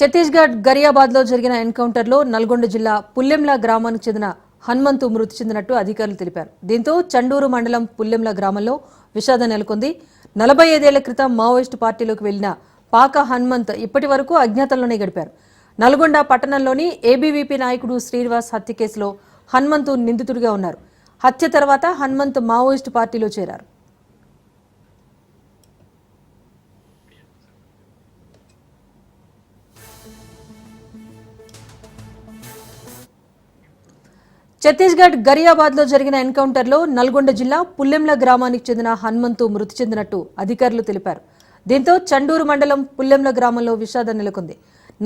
ఛత్తీస్గఢ్ గరియాబాద్లో జరిగిన ఎన్కౌంటర్లో నల్గొండ జిల్లా పుల్లెంల గ్రామానికి చెందిన హనుమంతు మృతి చెందినట్టు అధికారులు తెలిపారు. దీంతో చండూరు మండలం పుల్లెంల గ్రామంలో విషాదం నెలకొంది. 45 ఏళ్ల క్రితం మావోయిస్టు పార్టీలోకి వెళ్లిన పాక హనుమంత్ ఇప్పటి వరకు అజ్ఞాతంలోనే గడిపారు. నల్గొండ పట్టణంలోని ఏబీవీపీ నాయకుడు శ్రీనివాస్ హత్య కేసులో హనుమంతు నిందితుడిగా ఉన్నారు. హత్య తర్వాత హనుమంత్ మావోయిస్టు పార్టీలో చేరారు. ఛత్తీస్గఢ్ గరియాబాద్లో జరిగిన ఎన్కౌంటర్లో నల్గొండ జిల్లా పుల్లెంల గ్రామానికి చెందిన హనుమంతు మృతి చెందినట్టు అధికారులు తెలిపారు. దీంతో చండూరు మండలం పుల్లెంల గ్రామంలో విషాదం నెలకొంది.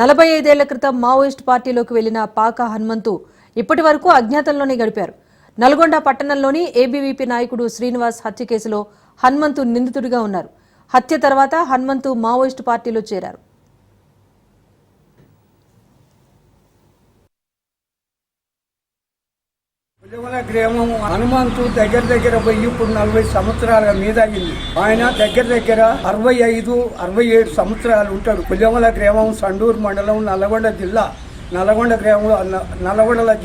45 ఏళ్ల క్రితం మావోయిస్టు పార్టీలోకి వెళ్లిన పాక హనుమంతు ఇప్పటి వరకు అజ్ఞాతంలోనే గడిపారు. నల్గొండ పట్టణంలోని ఏబీవీపీ నాయకుడు శ్రీనివాస్ హత్య కేసులో హనుమంతు నిందితుడిగా ఉన్నారు. హత్య తర్వాత హనుమంతు మావోయిస్టు పార్టీలో చేరారు. పుల్లెంల గ్రామం హనుమంతు దగ్గర పోయి ఇప్పుడు 40 సంవత్సరాల మీద అయింది. ఆయన దగ్గర 65-67 సంవత్సరాలు ఉంటాడు. పుల్లెంల గ్రామం సండూరు మండలం నల్గొండ జిల్లా నల్గొండ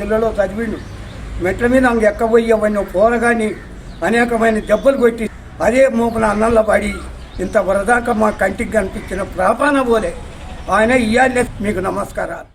జిల్లాలో చదివిండు. మెట్ల మీద ఎక్కబోయి అవన్నీ పోరగాని అనేకమైన దెబ్బలు కొట్టి అదే మోపన అన్నంలో పడి ఇంత వరదాకా మా కంటికి కనిపించిన ప్రాపాన పోలే ఆయన ఇయ్యాలే. మీకు నమస్కారాలు.